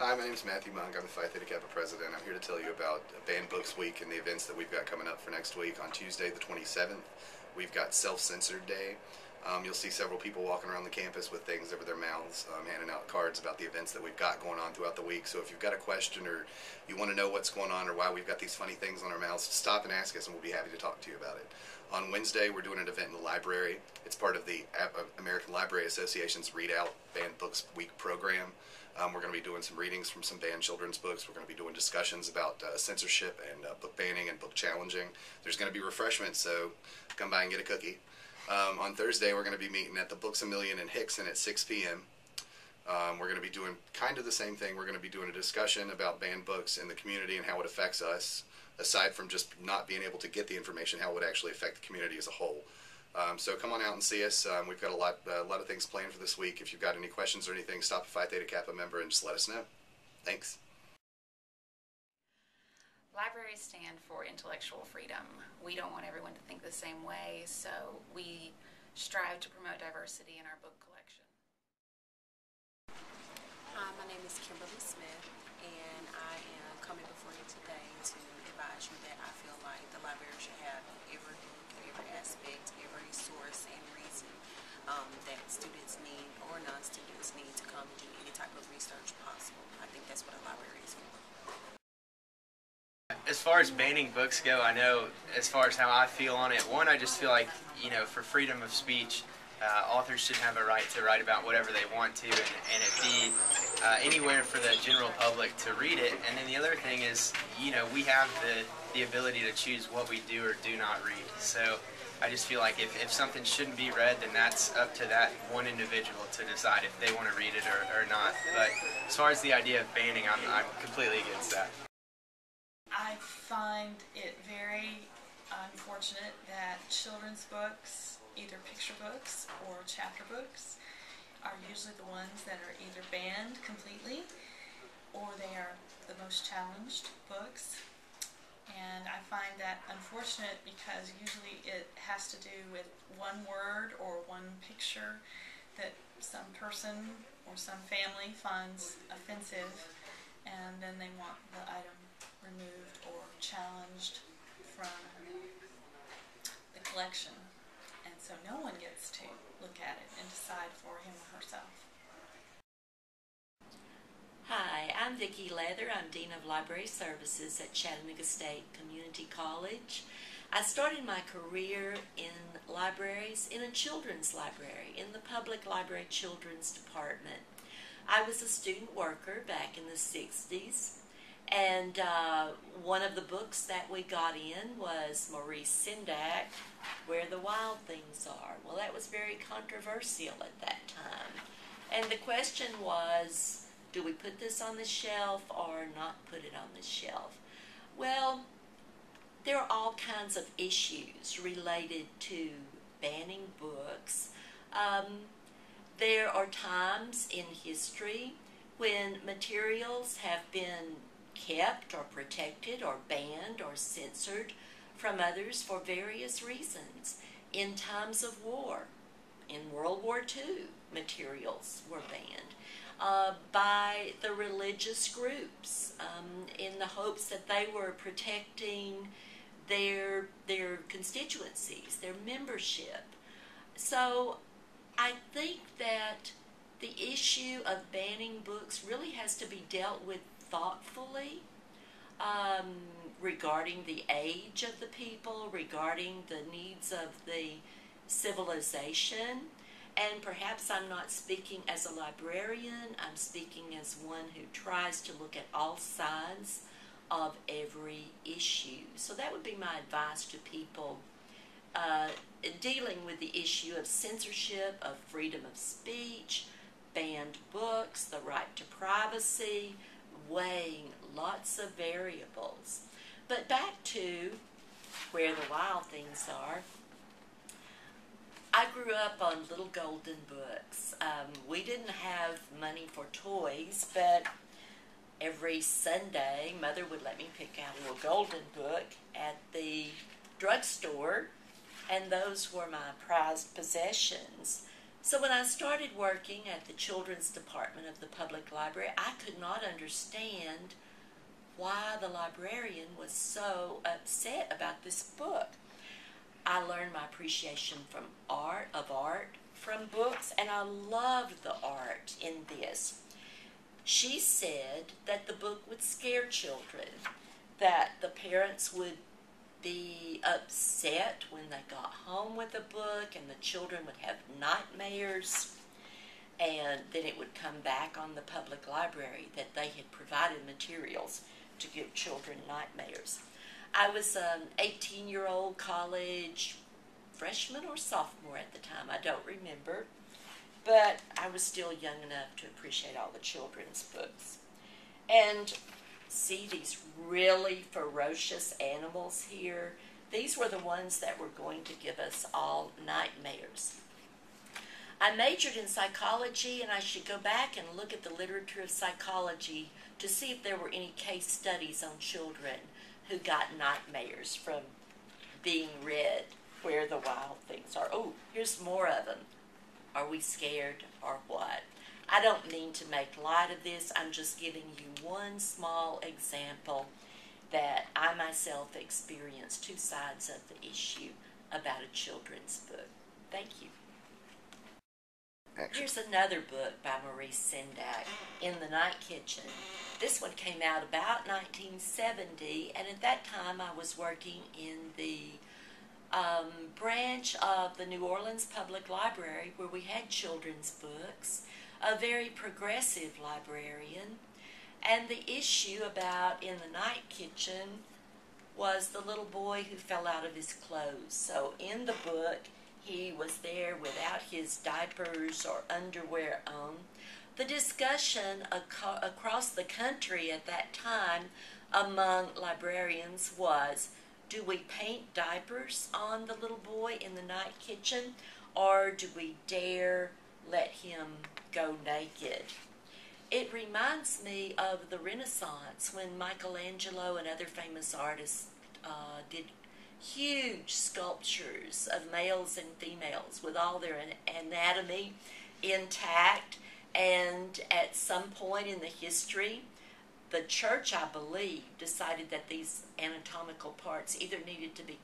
Hi, my name is Matthew Monk. I'm the Phi Theta Kappa president. I'm here to tell you about Banned Books Week and the events that we've got coming up for next week. On Tuesday, the 27th, we've got Self-Censored Day. You'll see several people walking around the campus with things over their mouths, handing out cards about the events that we've got going on throughout the week. So if you've got a question or you want to know what's going on or why we've got these funny things on our mouths, stop and ask us and we'll be happy to talk to you about it. On Wednesday, we're doing an event in the library. It's part of the American Library Association's Read Out Banned Books Week program. We're going to be doing some readings from some banned children's books. We're going to be doing discussions about censorship and book banning and book challenging. There's going to be refreshments, so come by and get a cookie. On Thursday, we're going to be meeting at the Books A Million in Hickson at 6 p.m. We're going to be doing kind of the same thing. We're going to be doing a discussion about banned books in the community and how it affects us, aside from just not being able to get the information, how it would actually affect the community as a whole. So come on out and see us. We've got a lot of things planned for this week. If you've got any questions or anything, stop a Phi Theta Kappa member and just let us know. Thanks. Libraries stand for intellectual freedom. We don't want everyone to think the same way, so we strive to promote diversity in our book collection. Hi, my name is Kimberly Smith, and I am coming before you today to advise you that I feel like the library should have every book, every aspect, every source and reason that students need or non-students need to come and do any type of research possible. I think that's what a library is for. As far as banning books go, I know as far as how I feel on it, one, I just feel like, for freedom of speech, authors should have a right to write about whatever they want to and it be anywhere for the general public to read it. And then the other thing is, we have the ability to choose what we do or do not read. So I just feel like if something shouldn't be read, then that's up to that one individual to decide if they want to read it or not. But as far as the idea of banning, I'm completely against that. I find it very unfortunate that children's books, either picture books or chapter books, are usually the ones that are either banned completely or they are the most challenged books. And I find that unfortunate because usually it has to do with one word or one picture that some person or some family finds offensive, and then they want the item removed or challenged from the collection, and so no one gets to look at it and decide for him or herself. Hi, I'm Vicki Leather. I'm Dean of Library Services at Chattanooga State Community College. I started my career in libraries, in a children's library, in the public library children's department. I was a student worker back in the 60s. And one of the books that we got in was Maurice Sendak, Where the Wild Things Are. Well, that was very controversial at that time. And the question was, do we put this on the shelf or not put it on the shelf? Well, there are all kinds of issues related to banning books. There are times in history when materials have been kept or protected or banned or censored from others for various reasons. In times of war, in World War II, materials were banned by the religious groups in the hopes that they were protecting their constituencies, their membership. So I think that the issue of banning books really has to be dealt with thoughtfully, regarding the age of the people, regarding the needs of the civilization. And perhaps I'm not speaking as a librarian, I'm speaking as one who tries to look at all sides of every issue. So that would be my advice to people dealing with the issue of censorship, of freedom of speech, banned books, the right to privacy, weighing lots of variables. But back to Where the Wild Things Are. I grew up on little golden books. We didn't have money for toys, but every Sunday, Mother would let me pick out a little golden book at the drugstore, and those were my prized possessions. So when I started working at the children's department of the public library, I could not understand why the librarian was so upset about this book. I learned my appreciation from art from books, and I loved the art in this. She said that the book would scare children, that the parents would be upset when they got home with the book, and the children would have nightmares, and then it would come back on the public library that they had provided materials to give children nightmares. I was an 18-year-old college freshman or sophomore at the time, I don't remember, but I was still young enough to appreciate all the children's books. And see these really ferocious animals here? These were the ones that were going to give us all nightmares. I majored in psychology, and I should go back and look at the literature of psychology to see if there were any case studies on children who got nightmares from being read Where the Wild Things Are. Oh, here's more of them. Are we scared or what? I don't mean to make light of this. I'm just giving you one small example that I myself experienced, two sides of the issue about a children's book. Thank you. Action. Here's another book by Maurice Sendak, In the Night Kitchen. This one came out about 1970, and at that time I was working in the branch of the New Orleans Public Library where we had children's books, a very progressive librarian, and the issue about In the Night Kitchen was the little boy who fell out of his clothes. So in the book, he was there without his diapers or underwear on. The discussion across the country at that time among librarians was, do we paint diapers on the little boy in the night kitchen, or do we dare let him go naked? It reminds me of the Renaissance when Michelangelo and other famous artists did huge sculptures of males and females with all their anatomy intact, and at some point in the history, the church, I believe, decided that these anatomical parts either needed to be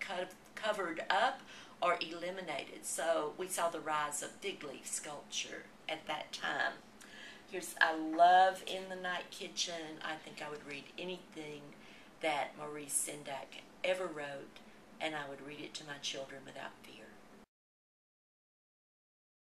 covered up or eliminated. So we saw the rise of fig leaf sculpture at that time. I love In the Night Kitchen. I think I would read anything that Maurice Sendak ever wrote, and I would read it to my children without fear.